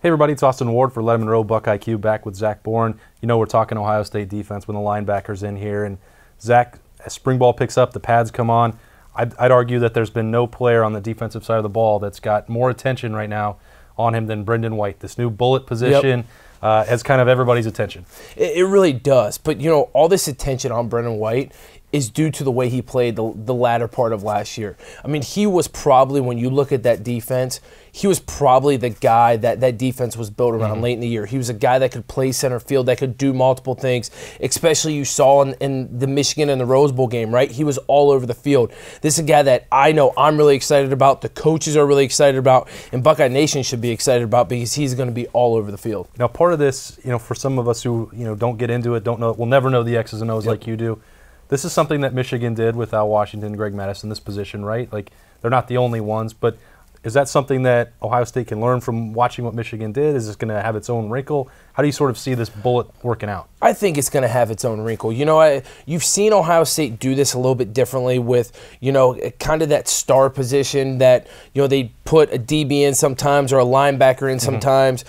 Hey everybody, it's Austin Ward for Lettermen Row, BuckIQ, back with Zach Boren. You know we're talking Ohio State defense when the linebackers in here. And Zach, as spring ball picks up, the pads come on. I'd argue that there's been no player on the defensive side of the ball that's got more attention right now on him than Brendon White. This new bullet position has kind of everybody's attention. It really does. But, you know, all this attention on Brendon White is due to the way he played the latter part of last year. I mean, he was probably, when you look at that defense, he was probably the guy that defense was built around late in the year. He was a guy that could play center field, that could do multiple things, especially you saw in the Michigan and the Rose Bowl game, right? He was all over the field. This is a guy that I know I'm really excited about, the coaches are really excited about, and Buckeye Nation should be excited about because he's going to be all over the field. Now, part of this, you know, for some of us who, you know, don't get into it, don't know, we'll never know the X's and O's like you do. This is something that Michigan did with Al Washington and Greg Mattis in this position, right? Like, they're not the only ones, but is that something that Ohio State can learn from watching what Michigan did? Is this going to have its own wrinkle? How do you sort of see this bullet working out? I think it's going to have its own wrinkle. You know, you've seen Ohio State do this a little bit differently with, you know, kind of that star position that, you know, they put a DB in sometimes or a linebacker in sometimes.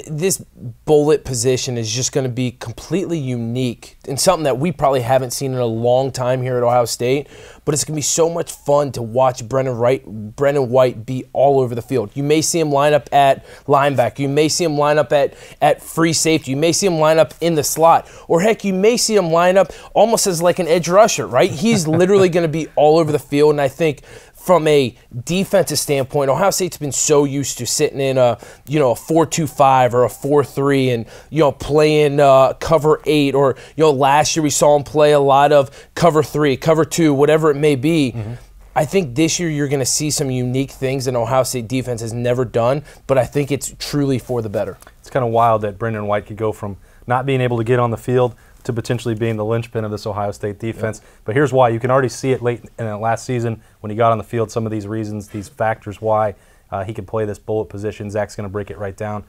This bullet position is just going to be completely unique and something that we probably haven't seen in a long time here at Ohio State. But it's going to be so much fun to watch Brendon White be all over the field. You may see him line up at linebacker. You may see him line up at free safety. You may see him line up in the slot. Or, heck, you may see him line up almost as like an edge rusher, right? He's literally going to be all over the field. And I think from a defensive standpoint, Ohio State's been so used to sitting in a 4-2-5 or a 4-3 and, you know, playing cover 8, or, you know, last year we saw him play a lot of cover 3, cover 2, whatever it may be. I think this year you're going to see some unique things that Ohio State defense has never done, but I think it's truly for the better. It's kind of wild that Brendon White could go from not being able to get on the field to potentially being the linchpin of this Ohio State defense. But here's why. You can already see it late in the last season when he got on the field, some of these reasons, these factors why he can play this bullet position. Zach's going to break it right down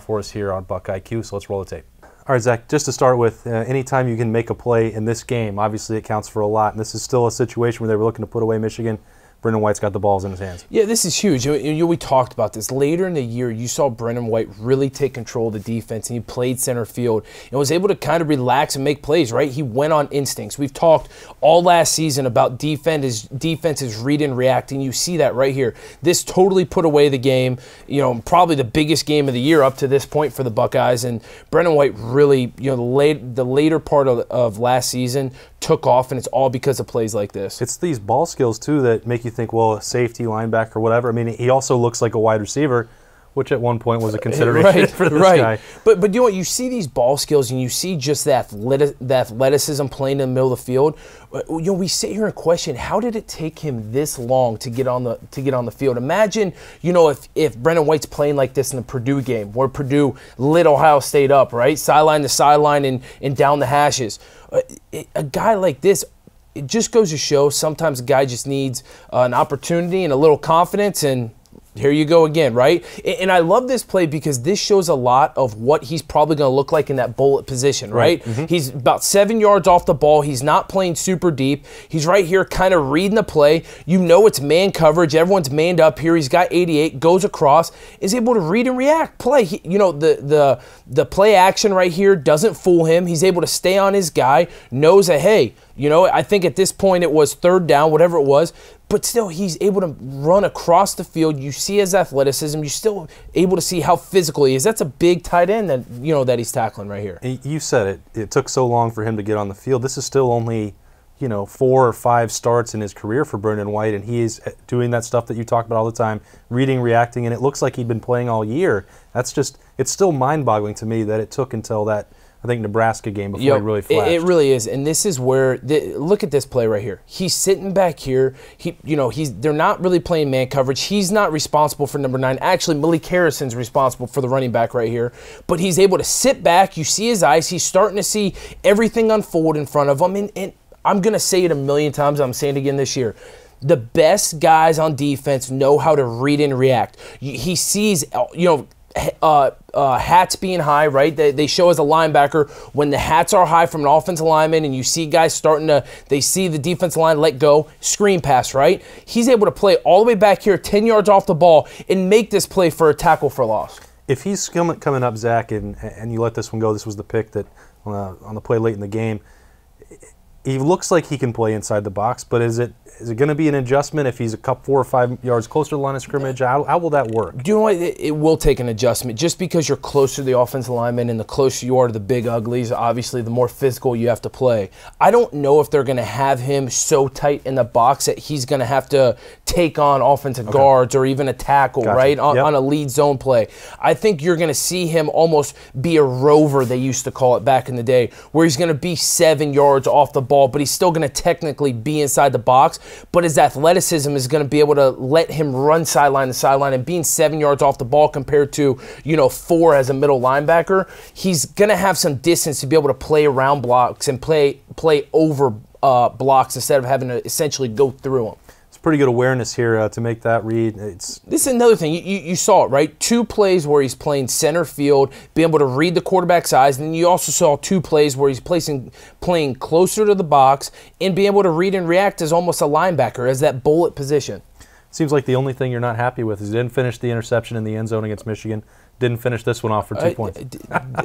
for us here on BuckIQ, so let's roll the tape. All right, Zach, just to start with, anytime you can make a play in this game, obviously it counts for a lot. And this is still a situation where they were looking to put away Michigan. Brendon White's got the balls in his hands. Yeah, this is huge. We talked about this. Later in the year, you saw Brendon White really take control of the defense, and he played center field and was able to kind of relax and make plays, right? He went on instincts. We've talked all last season about defenses read and reacting. You see that right here. This totally put away the game, you know, probably the biggest game of the year up to this point for the Buckeyes. And Brendon White really, you know, the later part of last season took off, and it's all because of plays like this. It's these ball skills, too, that make you think, well, a safety, linebacker, whatever. I mean, he also looks like a wide receiver, which at one point was a consideration for this guy. But you know what? You see these ball skills, and you see just the athleticism playing in the middle of the field. You know, we sit here and question, how did it take him this long to get on the field? Imagine, you know, if Brendon White's playing like this in the Purdue game, where Purdue lit Ohio State up, right, sideline to sideline and down the hashes. A guy like this, it just goes to show sometimes a guy just needs an opportunity and a little confidence, and here you go again, right? And I love this play because this shows a lot of what he's probably going to look like in that bullet position, right? He's about 7 yards off the ball. He's not playing super deep. He's right here kind of reading the play. You know it's man coverage. Everyone's manned up here. He's got 88, goes across, is able to read and react, play. You know, the play action right here doesn't fool him. He's able to stay on his guy, knows that, hey, you know, I think at this point it was third down, whatever it was, but still he's able to run across the field. You see his athleticism. You're still able to see how physical he is. That's a big tight end that, you know, that he's tackling right here. You said it. It took so long for him to get on the field. This is still only, you know, 4 or 5 starts in his career for Brendon White, and he is doing that stuff that you talk about all the time, reading, reacting, and it looks like he'd been playing all year. That's just, it's still mind-boggling to me that it took until that, I think, Nebraska game before he really flashed. It really is, and this is where look at this play right here. He's sitting back here. They're not really playing man coverage. He's not responsible for number 9. Actually, Malik Harrison's responsible for the running back right here. But he's able to sit back. You see his eyes. He's starting to see everything unfold in front of him. And I'm gonna say it a million times. I'm saying it again this year. The best guys on defense know how to read and react. He sees, you know, hats being high, right? They show as a linebacker when the hats are high from an offensive lineman and you see guys starting to, they see the defensive line let go, screen pass, right? He's able to play all the way back here 10 yards off the ball and make this play for a tackle for loss. if he's coming up, Zach, and you let this one go, this was the pick that on the play late in the game. He looks like he can play inside the box, but is it going to be an adjustment if he's a 4 or 5 yards closer to the line of scrimmage? How will that work? Do you know what? It will take an adjustment. Just because you're closer to the offensive lineman and the closer you are to the big uglies, obviously the more physical you have to play. I don't know if they're going to have him so tight in the box that he's going to have to take on offensive guards or even a tackle, right, on a lead zone play. I think you're going to see him almost be a rover, they used to call it back in the day, where he's going to be 7 yards off the ball, but he's still going to technically be inside the box. But his athleticism is going to be able to let him run sideline to sideline, and being 7 yards off the ball compared to 4 as a middle linebacker, he's going to have some distance to be able to play around blocks and play over blocks instead of having to essentially go through them. Pretty good awareness here to make that read. This is another thing. You saw it, right? 2 plays where he's playing center field, being able to read the quarterback's eyes, and then you also saw 2 plays where he's playing closer to the box and being able to read and react as almost a linebacker, as that bullet position. Seems like the only thing you're not happy with is he didn't finish the interception in the end zone against Michigan. Didn't finish this one off for 2 points.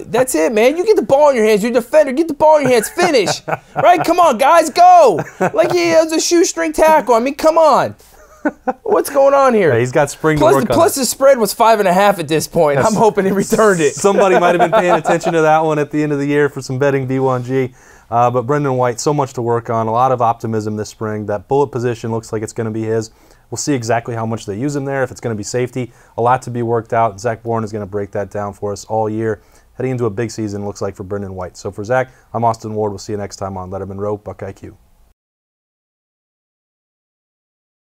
That's it, man. You get the ball in your hands. You're a defender. Get the ball in your hands. Finish. Right? Come on, guys. Go. Like it was a shoestring tackle. I mean, come on. What's going on here? Yeah, he's got spring to work on. Plus the spread was 5.5 at this point. Yes. I'm hoping he returned it. Somebody might have been paying attention to that one at the end of the year for some betting B1G. But Brendon White, so much to work on. A lot of optimism this spring. That bullet position looks like it's going to be his. We'll see exactly how much they use him there, if it's going to be safety. A lot to be worked out. Zach Boren is going to break that down for us all year. Heading into a big season, looks like, for Brendon White. So for Zach, I'm Austin Ward. We'll see you next time on Lettermen Row, BuckIQ.